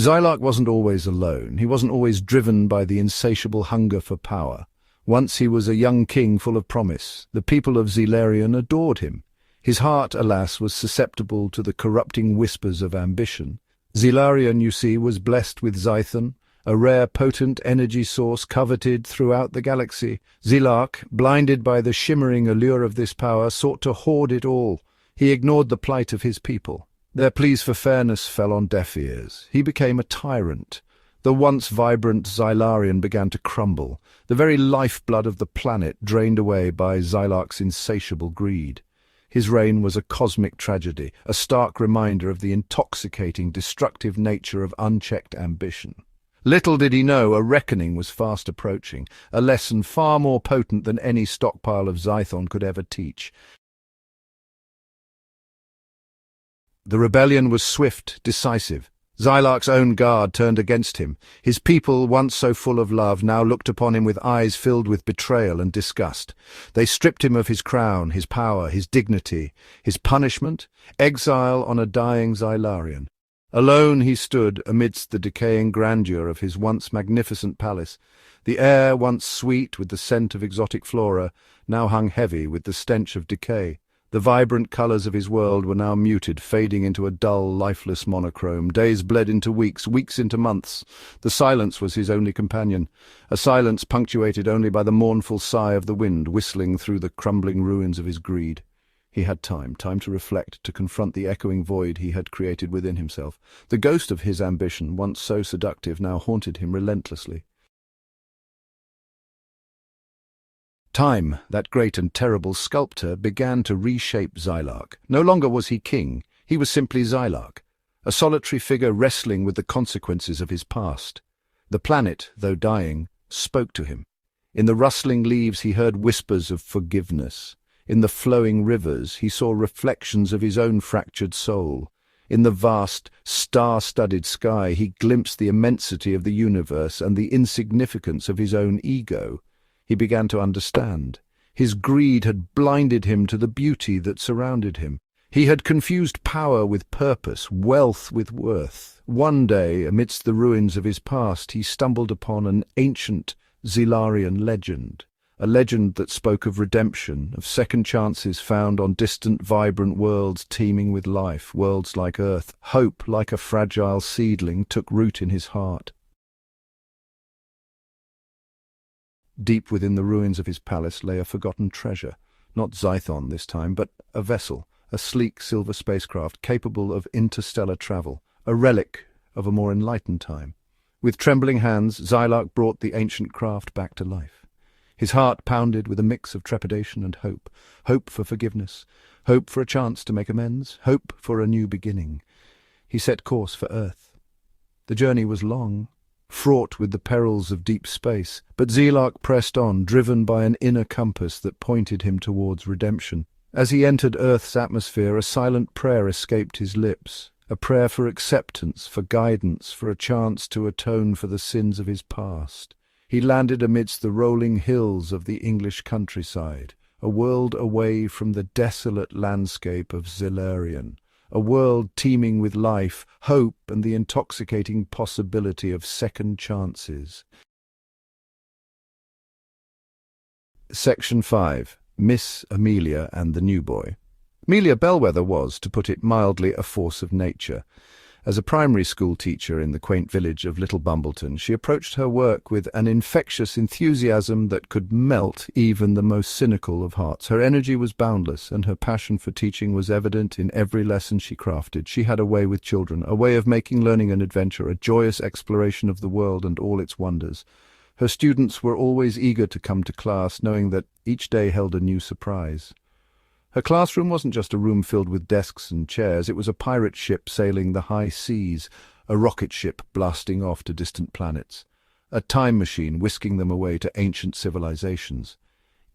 Xylark wasn't always alone. He wasn't always driven by the insatiable hunger for power. Once he was a young king full of promise. The people of Xylarian adored him. His heart, alas, was susceptible to the corrupting whispers of ambition. Xylarian, you see, was blessed with Zython, a rare potent energy source coveted throughout the galaxy. Xylark, blinded by the shimmering allure of this power, sought to hoard it all. He ignored the plight of his people. Their pleas for fairness fell on deaf ears. He became a tyrant. The once vibrant Xylarian began to crumble, the very lifeblood of the planet drained away by Xylark's insatiable greed. His reign was a cosmic tragedy, a stark reminder of the intoxicating, destructive nature of unchecked ambition. Little did he know a reckoning was fast approaching, a lesson far more potent than any stockpile of Zython could ever teach. The rebellion was swift, decisive. Xylark's own guard turned against him. His people, once so full of love, now looked upon him with eyes filled with betrayal and disgust. They stripped him of his crown, his power, his dignity. His punishment? Exile on a dying Xylarian. Alone he stood amidst the decaying grandeur of his once magnificent palace. The air, once sweet with the scent of exotic flora, now hung heavy with the stench of decay. The vibrant colours of his world were now muted, fading into a dull, lifeless monochrome. Days bled into weeks, weeks into months. The silence was his only companion, a silence punctuated only by the mournful sigh of the wind whistling through the crumbling ruins of his greed. He had time to reflect, to confront the echoing void he had created within himself. The ghost of his ambition, once so seductive, now haunted him relentlessly. Time, that great and terrible sculptor, began to reshape Xylark. No longer was he king, he was simply Xylark, a solitary figure wrestling with the consequences of his past. The planet, though dying, spoke to him. In the rustling leaves he heard whispers of forgiveness. In the flowing rivers he saw reflections of his own fractured soul. In the vast, star-studded sky he glimpsed the immensity of the universe and the insignificance of his own ego. He began to understand. His greed had blinded him to the beauty that surrounded him. He had confused power with purpose, wealth with worth. One day, amidst the ruins of his past, he stumbled upon an ancient Xylarian legend, a legend that spoke of redemption, of second chances found on distant, vibrant worlds teeming with life, worlds like Earth. Hope, like a fragile seedling, took root in his heart. Deep within the ruins of his palace lay a forgotten treasure, not Zython this time, but a vessel, a sleek silver spacecraft capable of interstellar travel, a relic of a more enlightened time. With trembling hands, Xylark brought the ancient craft back to life. His heart pounded with a mix of trepidation and hope. Hope for forgiveness, hope for a chance to make amends, hope for a new beginning. He set course for Earth. The journey was long, fraught with the perils of deep space, but Xylark pressed on, driven by an inner compass that pointed him towards redemption. As he entered Earth's atmosphere, a silent prayer escaped his lips, a prayer for acceptance, for guidance, for a chance to atone for the sins of his past. He landed amidst the rolling hills of the English countryside, a world away from the desolate landscape of Xylarian, a world teeming with life, hope, and the intoxicating possibility of second chances. Section 5. Miss Amelia and the New Boy. Amelia Bellwether was, to put it mildly, a force of nature. As a primary school teacher in the quaint village of Little Bumbleton, she approached her work with an infectious enthusiasm that could melt even the most cynical of hearts. Her energy was boundless, and her passion for teaching was evident in every lesson she crafted. She had a way with children, a way of making learning an adventure, a joyous exploration of the world and all its wonders. Her students were always eager to come to class, knowing that each day held a new surprise. Her classroom wasn't just a room filled with desks and chairs, it was a pirate ship sailing the high seas, a rocket ship blasting off to distant planets, a time machine whisking them away to ancient civilizations.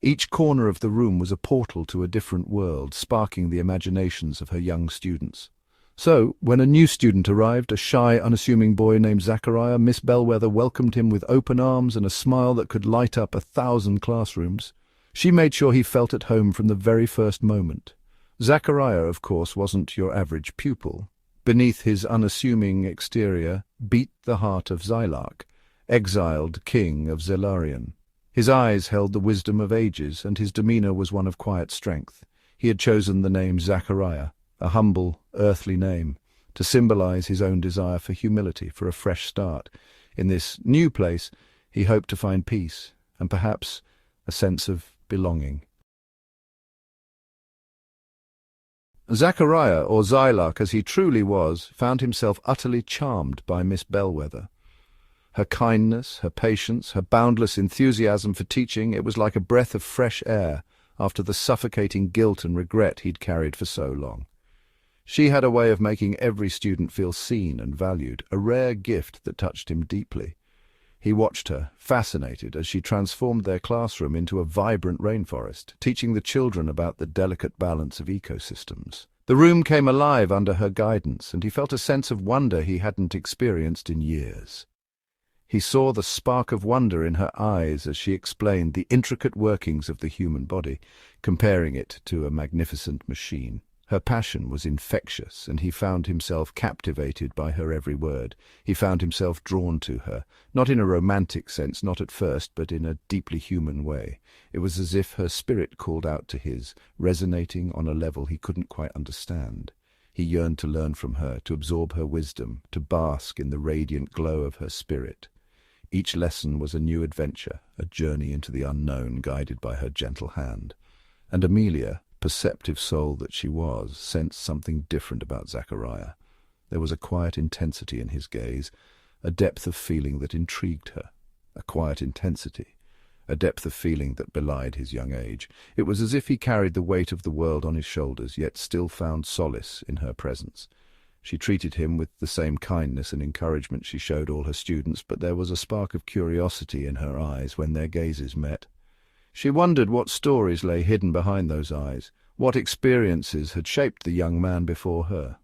Each corner of the room was a portal to a different world, sparking the imaginations of her young students. So, when a new student arrived, a shy, unassuming boy named Zachariah, Miss Bellwether welcomed him with open arms and a smile that could light up 1,000 classrooms. She made sure he felt at home from the very first moment. Zachariah, of course, wasn't your average pupil. beneath his unassuming exterior, beat the heart of Xylarch, exiled king of Zelarion. His eyes held the wisdom of ages, and his demeanor was one of quiet strength. He had chosen the name Zachariah, a humble, earthly name, to symbolize his own desire for humility, for a fresh start. In this new place, he hoped to find peace, and perhaps a sense of belonging. Zachariah, or Xylarch as he truly was, found himself utterly charmed by Miss Bellwether. Her kindness, her patience, her boundless enthusiasm for teaching, it was like a breath of fresh air after the suffocating guilt and regret he'd carried for so long. She had a way of making every student feel seen and valued, a rare gift that touched him deeply. He watched her, fascinated, as she transformed their classroom into a vibrant rainforest, teaching the children about the delicate balance of ecosystems. The room came alive under her guidance, and he felt a sense of wonder he hadn't experienced in years. He saw the spark of wonder in her eyes as she explained the intricate workings of the human body, comparing it to a magnificent machine. Her passion was infectious, and he found himself captivated by her every word. He found himself drawn to her, not in a romantic sense, not at first, but in a deeply human way. It was as if her spirit called out to his, resonating on a level he couldn't quite understand. He yearned to learn from her, to absorb her wisdom, to bask in the radiant glow of her spirit. Each lesson was a new adventure, a journey into the unknown guided by her gentle hand. And Amelia, perceptive soul that she was, sensed something different about Zachariah. There was a quiet intensity in his gaze, a depth of feeling that intrigued her. A quiet intensity, a depth of feeling that belied his young age. It was as if he carried the weight of the world on his shoulders, yet still found solace in her presence. She treated him with the same kindness and encouragement she showed all her students, but there was a spark of curiosity in her eyes when their gazes met. She wondered what stories lay hidden behind those eyes, what experiences had shaped the young man before her.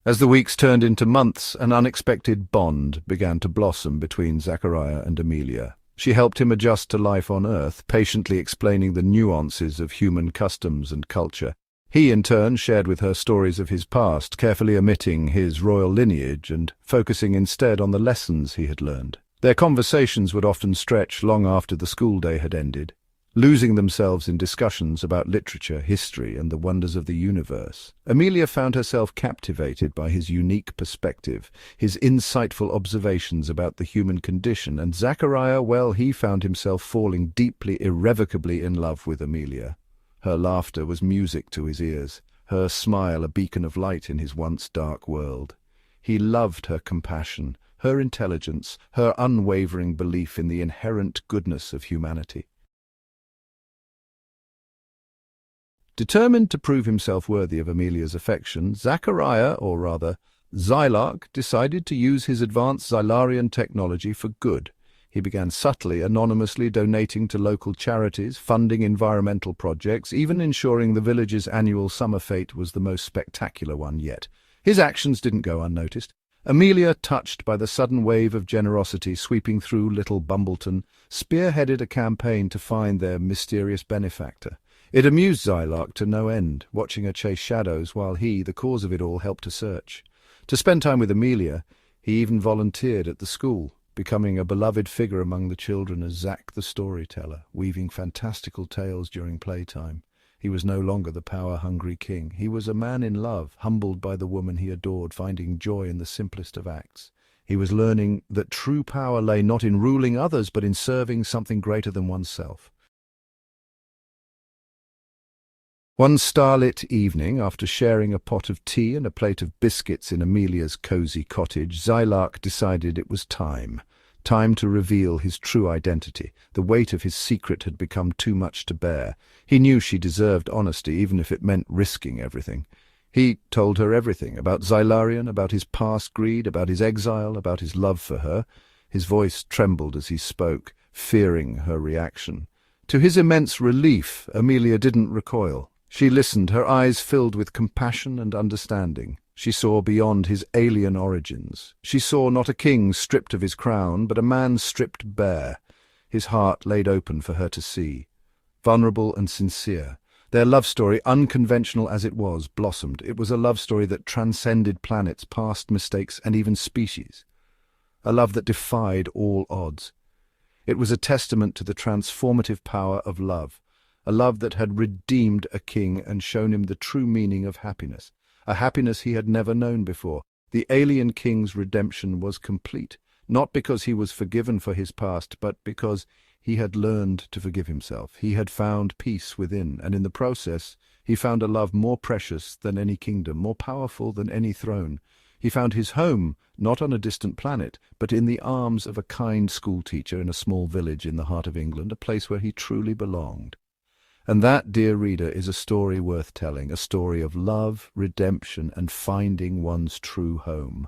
As the weeks turned into months, an unexpected bond began to blossom between Zachariah and Amelia. She helped him adjust to life on Earth, patiently explaining the nuances of human customs and culture. He, in turn, shared with her stories of his past, carefully omitting his royal lineage and focusing instead on the lessons he had learned. Their conversations would often stretch long after the school day had ended, losing themselves in discussions about literature, history, and the wonders of the universe. Amelia found herself captivated by his unique perspective, his insightful observations about the human condition, and Zachariah, well, he found himself falling deeply, irrevocably in love with Amelia. Her laughter was music to his ears, her smile a beacon of light in his once dark world. He loved her compassion, her intelligence, her unwavering belief in the inherent goodness of humanity. Determined to prove himself worthy of Amelia's affection, Zachariah, or rather Xylarch, decided to use his advanced Xylarian technology for good. He began subtly, anonymously donating to local charities, funding environmental projects, even ensuring the village's annual summer fete was the most spectacular one yet. His actions didn't go unnoticed. Amelia, touched by the sudden wave of generosity sweeping through Little Bumbleton, spearheaded a campaign to find their mysterious benefactor. It amused Xylarch to no end, watching her chase shadows while he, the cause of it all, helped to search. To spend time with Amelia, he even volunteered at the school, becoming a beloved figure among the children as Zack the storyteller, weaving fantastical tales during playtime. He was no longer the power-hungry king. He was a man in love, humbled by the woman he adored, finding joy in the simplest of acts. He was learning that true power lay not in ruling others, but in serving something greater than oneself. One starlit evening, after sharing a pot of tea and a plate of biscuits in Amelia's cosy cottage, Xylarch decided it was time to reveal his true identity. The weight of his secret had become too much to bear. He knew she deserved honesty, even if it meant risking everything. He told her everything, about Xylarion, about his past greed, about his exile, about his love for her. His voice trembled as he spoke, fearing her reaction. To his immense relief, Amelia didn't recoil. She listened, her eyes filled with compassion and understanding. She saw beyond his alien origins. She saw not a king stripped of his crown, but a man stripped bare, his heart laid open for her to see. Vulnerable and sincere, Their love story, unconventional as it was, blossomed. It was a love story that transcended planets, past mistakes, and even species. A love that defied all odds. It was a testament to the transformative power of love, a love that had redeemed a king and shown him the true meaning of happiness, a happiness he had never known before. The alien king's redemption was complete, not because he was forgiven for his past, but because he had learned to forgive himself. He had found peace within, and in the process, he found a love more precious than any kingdom, more powerful than any throne. He found his home, not on a distant planet, but in the arms of a kind schoolteacher in a small village in the heart of England, a place where he truly belonged. And that, dear reader, is a story worth telling, a story of love, redemption, and finding one's true home.